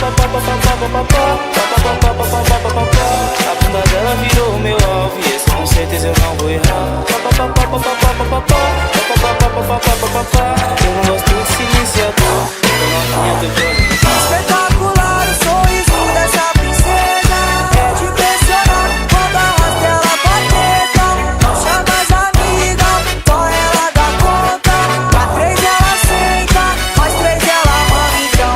A bunda dela virou o meu alvo e esse com certeza eu não vou errar. Eu não gosto de silêncio, novinha do jogo. Espetacular o sorriso dessa princesa, é de impressionar quando arrasta ela pra treta. Não chama as amigas, só ela dá conta. Pra 3 ela senta, mais 3 ela manda então.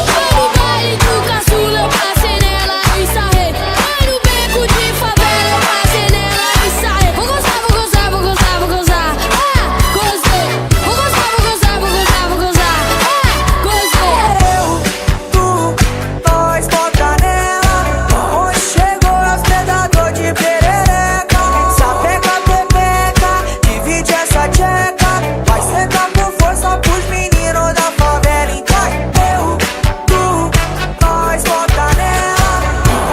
Vai no baile do caçula, eu passei nela e sarrei. Vai no beco de favela, eu passei nela e sarrei. Vou gozar, vou gozar, vou gozar, vou gozar. Ah, gozei. Vou gozar, vou gozar, vou gozar, vou gozar. Ah, gozei. Eu, tu, nós bota nela. Onde chegou é os predador de perereca. Sapeca, pepeca, divide essa tcheca. Vai sentar com força pros meninos da favela. Então eu, tu, nós bota nela.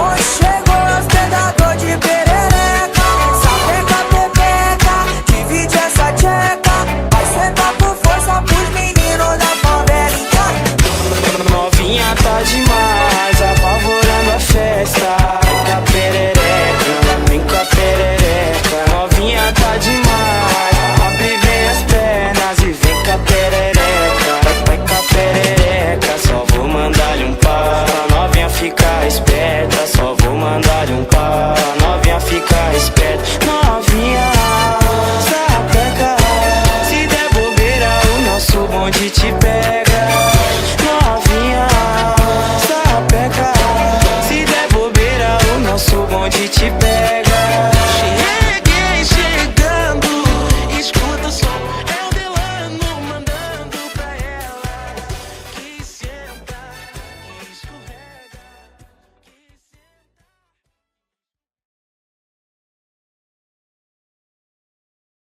Onde chegou é os predador de perereca. Sapeca, pepeca, divide essa tcheca. Vai sentar com força pros meninos da favela. Então Novinha tá demais.